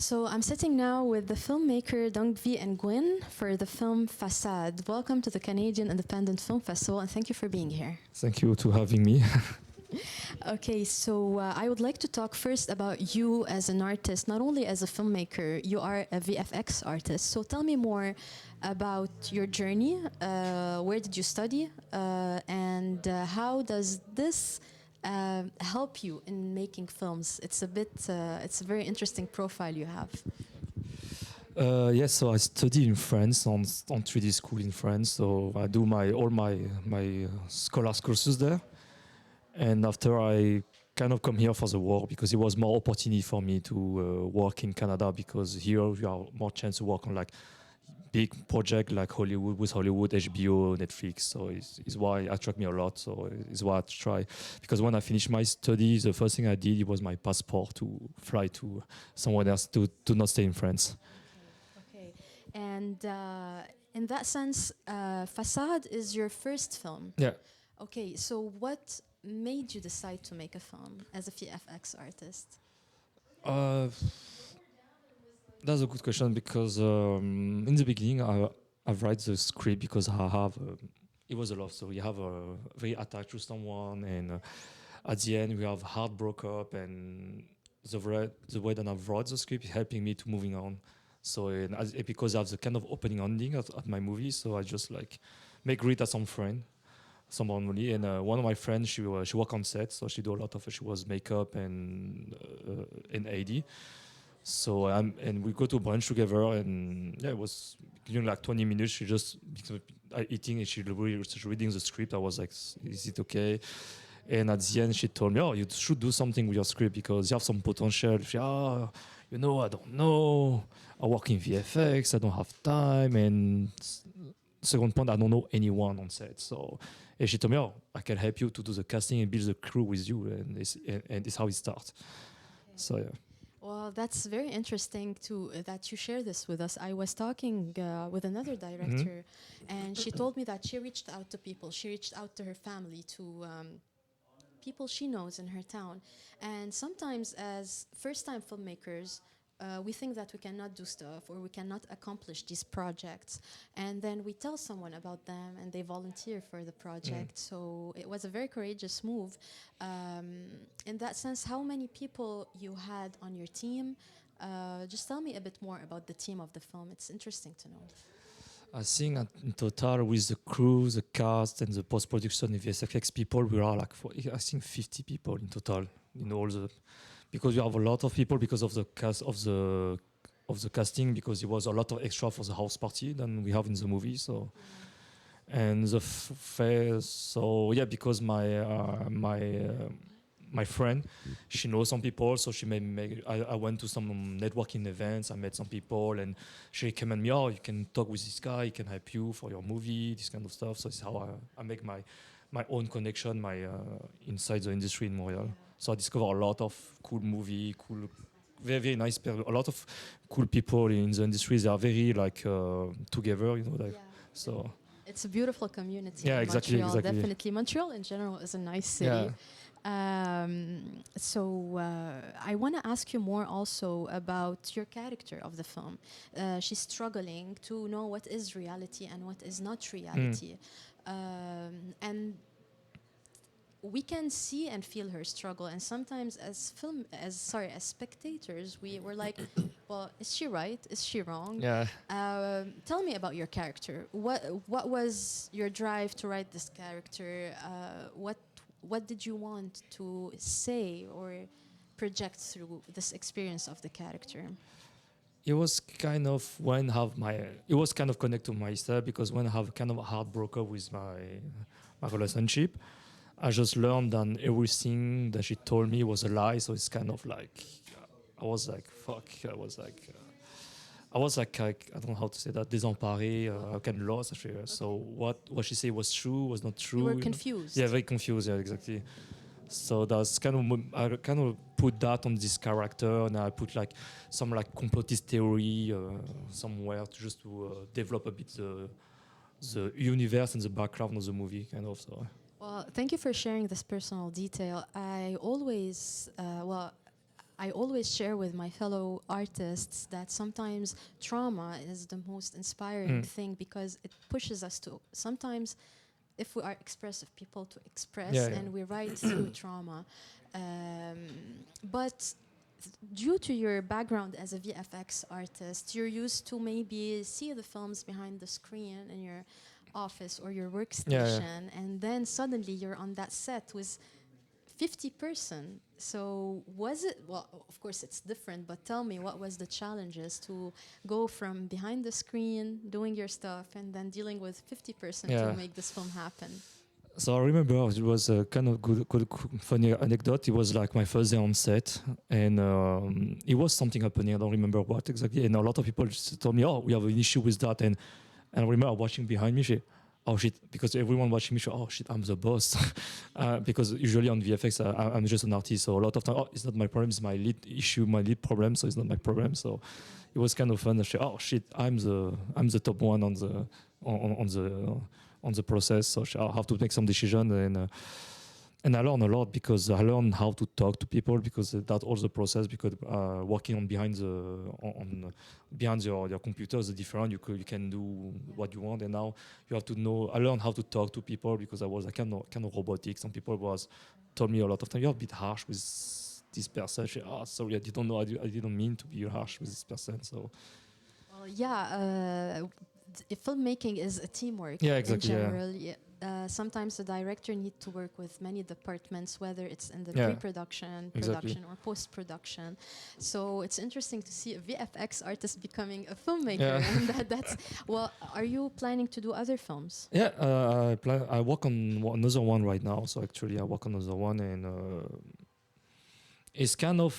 So I'm sitting now with the filmmaker DangVy and Nguyen for the film Facade. Welcome to the Canadian Independent Film Festival, and thank you for being here. Thank you to having me. Okay, so I would like to talk first about you as an artist, not only as a filmmaker, you are a VFX artist. So tell me more about your journey. Where did you study? And how does this help you in making films? It's a very interesting profile you have. Yes, so I study in France on 3D school in France. So I do all my scholars courses there, and after I kind of come here for the work because it was more opportunity for me to work in Canada, because here you have more chance to work on like big project like Hollywood, HBO, Netflix. So it's why it attract me a lot. So it's why I try. Because when I finished my studies, the first thing I did, it was my passport to fly to somewhere else to not stay in France. Okay. And in that sense, Facade is your first film. Yeah. Okay, so what made you decide to make a film as a VFX artist? Uh, that's a good question, because in the beginning I write the script because I have it was a love story. You have a very attached to someone, and at the end we have heart broke up, and the way that I've wrote the script is helping me to moving on. So because I have the kind of opening ending at my movie, so I just like make greet at someone only, and one of my friends, she work on set, so she do a lot of she was makeup and AD. So and we go to brunch together, and yeah, it was during like 20 minutes. She just because I eating and she was reading the script. I was like, "Is it okay?" And at the end, she told me, "Oh, you should do something with your script because you have some potential." She, I don't know. I work in VFX. I don't have time, and second point, I don't know anyone on set. So, and she told me, "Oh, I can help you to do the casting and build the crew with you," and it's how it starts. Okay. So yeah. Well, that's very interesting that you share this with us. I was talking with another director, and she told me that she reached out to people. She reached out to her family, to people she knows in her town. And sometimes, as first-time filmmakers, we think that we cannot do stuff or we cannot accomplish these projects. And then we tell someone about them and they volunteer for the project. So it was a very courageous move. In that sense, how many people you had on your team? Just tell me a bit more about the team of the film. It's interesting to know. I think in total with the crew, the cast, and the post-production and VFX people, we are like I think 50 people in total in all the, because we have a lot of people because of the cast of the casting, because it was a lot of extra for the house party than we have in the movie. So and the face, so yeah, because my friend, she knows some people, so she made me. I went to some networking events. I met some people, and she recommended me. Oh, you can talk with this guy. He can help you for your movie, this kind of stuff. So it's how I make my own connection, my inside the industry in Montreal. So I discover a lot of cool movie, cool, very very nice. A lot of cool people in the industry. They are very like together, you know. Like, so. It's a beautiful community Yeah, in exactly, Montreal, exactly. definitely. Montreal in general is a nice city. So I want to ask you more also about your character of the film. She's struggling to know what is reality and what is not reality. And we can see and feel her struggle, and sometimes as spectators, we're like, well, is she right? Is she wrong? Yeah. Tell me about your character. What was your drive to write this character? What did you want to say or project through this experience of the character? It was kind of when it was kind of connected to myself, because when I have kind of a heartbroken with my relationship, I just learned that everything that she told me was a lie. So it's kind of like I was like fuck. I don't know how to say that, désemparé, kind of lost. Actually. So what she said was true, was not true. You were confused. Yeah, very confused. Yeah, exactly. So that's kind of I kind of put that on this character, and I put like some like complotist theory somewhere to develop a bit the universe and the background of the movie, kind of. So. Well, thank you for sharing this personal detail. I always, I always share with my fellow artists that sometimes trauma is the most inspiring thing because it pushes us to sometimes, if we are expressive people, to express, Yeah, yeah. and we write through trauma. But due to your background as a VFX artist, you're used to maybe see the films behind the screen in your office or your workstation, and then suddenly you're on that set with 50%. So was it, well, of course it's different, but tell me, what was the challenges to go from behind the screen doing your stuff and then dealing with 50% to make this film happen? So I remember it was a kind of good funny anecdote. It was like my first day on set, and it was something happening. I don't remember what exactly. And a lot of people just told me, "Oh, we have an issue with that." And I remember watching behind me, oh shit, because everyone watching me, oh shit, I'm the boss. Because usually on VFX, I'm just an artist. So a lot of time, oh, it's not my problem, it's my lead issue, my lead problem. So it's not my problem. So it was kind of fun. I say, oh shit, I'm the top one on the process. So I have to make some decision, and I learn a lot because I learn how to talk to people because that's all the process. Because working on behind your computer is different. You can do what you want, and now you have to know. I learned how to talk to people because I was kind of robotic. Some people told me a lot of time, you're a bit harsh with this person. Sorry, I didn't know. I didn't mean to be harsh with this person. So well, yeah, filmmaking is a teamwork in exactly. general. Yeah. Sometimes the director needs to work with many departments, whether it's in the pre-production, production, or post-production. So it's interesting to see a VFX artist becoming a filmmaker. And that's well. Are you planning to do other films? Yeah, I work on another one right now. So actually, I work on another one, and it's kind of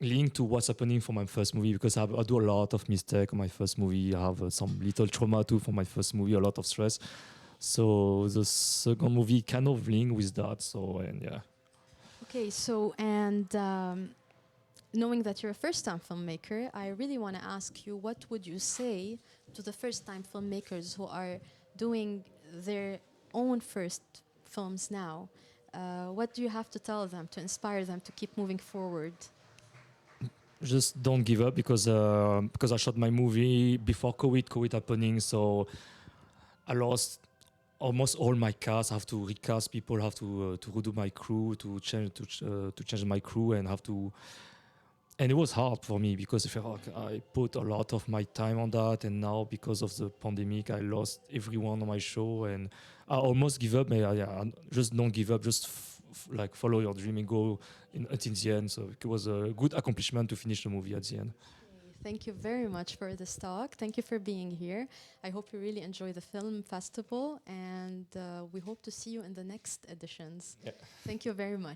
linked to what's happening for my first movie because I do a lot of mistakes on my first movie. I have some little trauma too for my first movie, a lot of stress. So the second movie kind of linked with that. So and yeah. Okay, so and knowing that you're a first-time filmmaker, I really want to ask you, what would you say to the first-time filmmakers who are doing their own first films now? What do you have to tell them to inspire them to keep moving forward? Just don't give up because I shot my movie before COVID happening, so I lost almost all my cast. I have to recast people, have to redo my crew, to change my crew, and it was hard for me because I put a lot of my time on that, and now because of the pandemic, I lost everyone on my show, and I almost give up. Just don't give up. Just like follow your dream and go until the end. So it was a good accomplishment to finish the movie at the end. Thank you very much for this talk. Thank you for being here. I hope you really enjoy the film festival, and we hope to see you in the next editions. Yeah. Thank you very much.